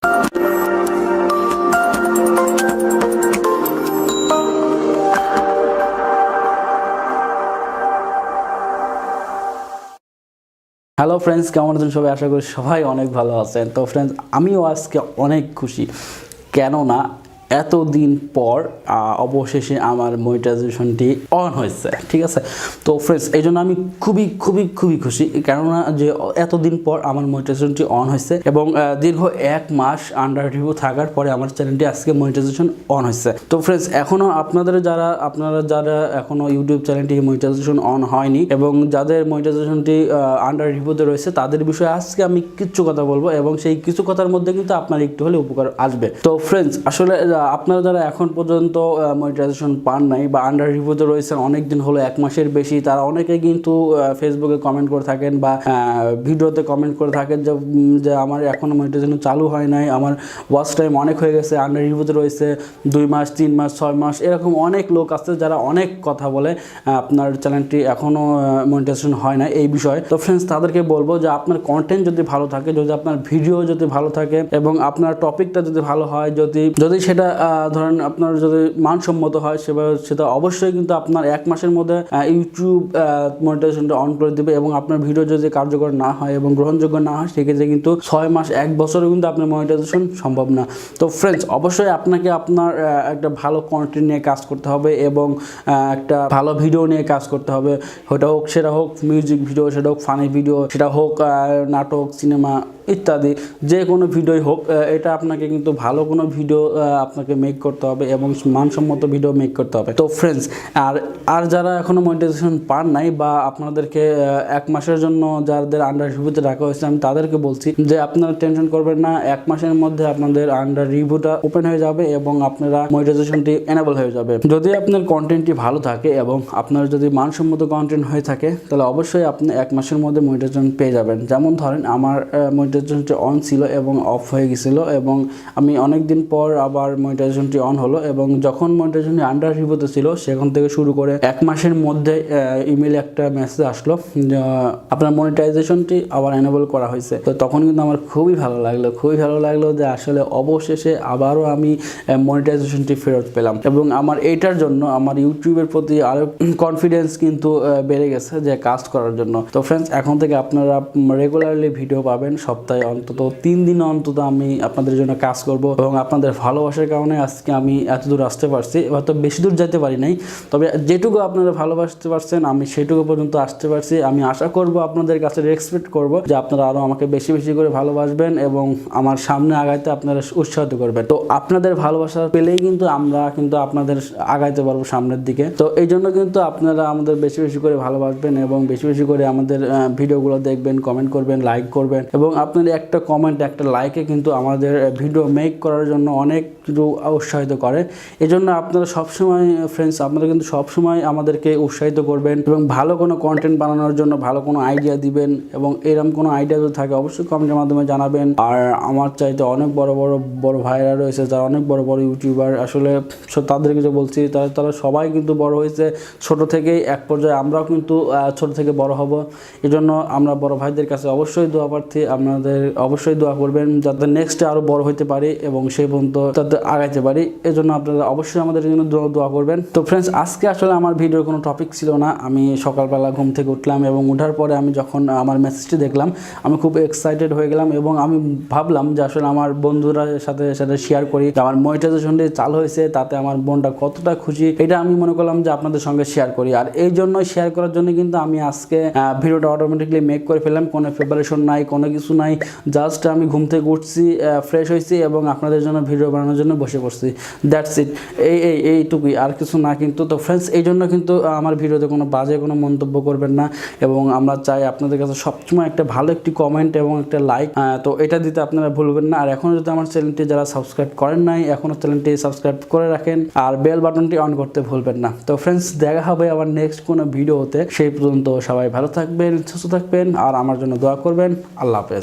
Hello friends, কেমন আছেন সবাই? আশা করি সবাই অনেক ভালো আছেন। তো ফ্রেন্ডস, আমিও আজকে অনেক খুশি, কেননা এতদিন পর অবশেষে আমার মনিটাইজেশনটি অন হয়েছে। ঠিক আছে, তো ফ্রেন্ডস, এই জন্য আমি খুবই খুবই খুবই খুশি, কেননা যে এতদিন পর আমার মনিটাইজেশনটি অন হয়েছে এবং দীর্ঘ 1 মাস আন্ডার রিভিউ থাকার পরে আমার চ্যানেলটি আজকে মনিটাইজেশন অন হয়েছে। তো ফ্রেন্ডস, এখনও আপনারা যারা এখনও ইউটিউব চ্যানেলটি মনিটাইজেশন অন হয়নি এবং যাদের মনিটাইজেশনটি আন্ডার রিভিউতে রয়েছে, তাদের বিষয়ে আজকে আমি কিছু কথা বলবো এবং সেই কিছু কথার মধ্যে কিন্তু আপনার একটু হলে উপকার আসবে। তো ফ্রেন্ডস, আসলে আপনারা যারা এখন পর্যন্ত মনিটাইজেশন পান নাই বা আন্ডার রিভিউতে রয়েছেন অনেক দিন হলো, 1 মাসের বেশি, তারা অনেকে কিন্তু ফেসবুকে কমেন্ট করে থাকেন বা ভিডিওতে কমেন্ট করে থাকেন যে আমার এখনও মনিটাইজেশন চালু হয় নাই, আমার ওয়াচ টাইম অনেক হয়ে গেছে, আন্ডার রিভিউতে রয়েছে 2 মাস 3 মাস 6 মাস, এরকম অনেক লোক আছে যারা অনেক কথা বলে আপনার চ্যানেলটি এখনও মনিটাইজেশন হয় না এই বিষয়ে। তো ফ্রেন্ডস, তাদেরকে বলবো যে আপনার কন্টেন্ট যদি ভালো থাকে, যদি আপনার ভিডিও যদি ভালো থাকে এবং আপনার টপিকটা যদি ভালো হয়, যদি সেটা ধরেন আপনার যদি মানসম্মত হয়, সেটা অবশ্যই কিন্তু আপনার 1 মাসের মধ্যে ইউটিউব মনিটাইজেশনটা অন করে দেবে এবং আপনার ভিডিও যদি কার্যকর না হয় এবং গ্রহণযোগ্য না হয়, সেক্ষেত্রে কিন্তু 6 মাস 1 বছরও কিন্তু আপনার মনিটাইজেশন সম্ভব না। তো ফ্রেন্ডস, অবশ্যই আপনাকে আপনার একটা ভালো কন্টেন্ট নিয়ে কাজ করতে হবে এবং একটা ভালো ভিডিও নিয়ে কাজ করতে হবে। সেটা হোক মিউজিক ভিডিও, সেটা হোক ফানি ভিডিও, সেটা হোক নাটক, সিনেমা ইত্যাদি, যে কোনো ভিডিওই হোক, এটা আপনাকে কিন্তু ভালো কোনো ভিডিও আপনাকে মেক করতে হবে এবং মানসম্মত ভিডিও মেক করতে হবে। তো ফ্রেন্ডস, আর যারা এখনও মনিটাইজেশন পান নাই বা আপনাদেরকে 1 মাসের জন্য যাদের আন্ডার রিভিউতে রাখা হয়েছে, আমি তাদেরকে বলছি যে আপনারা টেনশন করবেন না, 1 মাসের মধ্যে আপনাদের আন্ডার রিভিউটা ওপেন হয়ে যাবে এবং আপনারা মনিটাইজেশনটি এনেবল হয়ে যাবে। যদি আপনার কন্টেন্টটি ভালো থাকে এবং আপনার যদি মানসম্মত কন্টেন্ট হয়ে থাকে, তাহলে অবশ্যই আপনি 1 মাসের মধ্যে মনিটাইজেশন পেয়ে যাবেন। যেমন ধরেন, আমার মনিটাইজেশনটি অন ছিল এবং অফ হয়ে গেছিল এবং আমি অনেক দিন পর আবার মনিটাইজেশনটি অন হলো এবং যখন মনিটাইজেশনটি আন্ডার রিভিউতে ছিল, সেখান থেকে শুরু করে 1 মাসের মধ্যে ইমেইলে একটা মেসেজ আসলো আপনার মনিটাইজেশনটি আবার এনেবল করা হয়েছে। তো তখন কিন্তু আমার খুবই ভালো লাগলো যে আসলে অবশেষে আবারও আমি মনিটাইজেশনটি ফেরত পেলাম এবং আমার এইটার জন্য আমার ইউটিউবের প্রতি আরো কনফিডেন্স কিন্তু বেড়ে গেছে যে কাজ করার জন্য। তো ফ্রেন্ডস, এখন থেকে আপনারা রেগুলারলি ভিডিও পাবেন, সপ্তাহে অন্তত 3 দিন অন্তত আমি আপনাদের জন্য কাজ করব এবং আপনাদের ভালোবাসার কারণে আজকে আমি এত দূর আসতে পারছি। হয়তো বেশি দূর যেতে পারি নাই, তবে যেটুকু আপনারা ভালোবাসতে পারছেন আমি সেটুকু পর্যন্ত আসতে পারছি। আমি আশা করব, আপনাদের কাছে রেসপেক্ট করব যে আপনারা আরও আমাকে বেশি বেশি করে ভালোবাসবেন এবং আমার সামনে আগাইতে আপনারা উৎসাহিত করবেন। তো আপনাদের ভালোবাসা পেলেই কিন্তু আমরা আপনাদের আগাইতে পারবো সামনের দিকে। তো এই জন্য কিন্তু আপনারা আমাদের বেশি বেশি করে ভালোবাসবেন এবং বেশি বেশি করে আমাদের ভিডিওগুলো দেখবেন, কমেন্ট করবেন, লাইক করবেন এবং আপনাদের একটা কমেন্ট, একটা লাইকে কিন্তু আমাদের ভিডিও মেক করার জন্য অনেক কিছু উৎসাহিত করে। এই জন্য আপনারা সবসময় ফ্রেন্ডস, আপনারা কিন্তু সবসময় আমাদেরকে উৎসাহিত করবেন এবং ভালো কোনো কন্টেন্ট বানানোর জন্য ভালো কোনো আইডিয়া দিবেন এবং এরকম কোনো আইডিয়া যদি থাকে অবশ্যই কমেন্টের মাধ্যমে জানাবেন। আর আমার চাইতে অনেক বড় ভাইরা রয়েছে যারা অনেক বড় ইউটিউবার, আসলে তাদেরকে যে বলছি, তারা সবাই কিন্তু বড় হয়েছে ছোট থেকেই। এক পর্যায়ে আমরাও কিন্তু ছোট থেকে বড় হব। এই জন্য আমরা বড় ভাইদের কাছে অবশ্যই দোয়া প্রার্থী, আপনাদের অবশ্যই দোয়া করবেন যাতে নেক্সটে আরও বড় হতে পারি এবং সেই পর্যন্ত যাতে আগাইতে পারি। এই জন্য আপনারা অবশ্যই আমাদের জন্য দোয়া করবেন। তো ফ্রেন্ডস, আজকে আসলে আমার ভিডিওর কোনো টপিক ছিল না। আমি সকালবেলা ঘুম থেকে উঠলাম এবং উঠার পরে আমি যখন আমার মেসেজটি দেখলাম, আমি খুব এক্সাইটেড হয়ে গেলাম এবং আমি ভাবলাম যে আসলে আমার বন্ধুরা সাথে শেয়ার করি যে আমার মনিটাইজেশনটি চালু হয়েছে, তাতে আমার বোনটা কতটা খুশি, এটা আমি মনে করলাম যে আপনাদের সঙ্গে শেয়ার করি। আর এই জন্য শেয়ার করার জন্য কিন্তু আমি আজকে ভিডিওটা অটোমেটিকলি মেক করে ফেললাম, কোনো প্রিপারেশন নাই, কোনো কিছু নাই, জাস্ট আমি ঘুম থেকে উঠছি, ফ্রেশ হয়েছি এবং আপনাদের জন্য ভিডিও বানানোর জন্য বসে পড়ছি। দ্যাটস ইট, এইটুকুই, আর কিছু না কিন্তু। তো ফ্রেন্ডস, এই জন্য কিন্তু আমার ভিডিওতে কোনো বাজে কোনো মন্তব্য করবেন না এবং আমরা চাই আপনাদের কাছে সবসময় একটা ভালো একটি কমেন্ট এবং একটা লাইক, তো এটা দিতে আপনারা ভুলবেন না। আর এখনও যদি আমার চ্যানেলটি যারা সাবস্ক্রাইব করেন নাই, এখনও চ্যানেলটি সাবস্ক্রাইব করে রাখেন আর বেল বাটনটি অন করতে ভুলবেন না। তো ফ্রেন্ডস, দেখা হবে আবার নেক্সট কোনো ভিডিওতে। সেই পর্যন্ত সবাই ভালো থাকবেন, সুস্থ থাকবেন আর আমার জন্য দোয়া করবেন। আল্লাহ হাফেজ।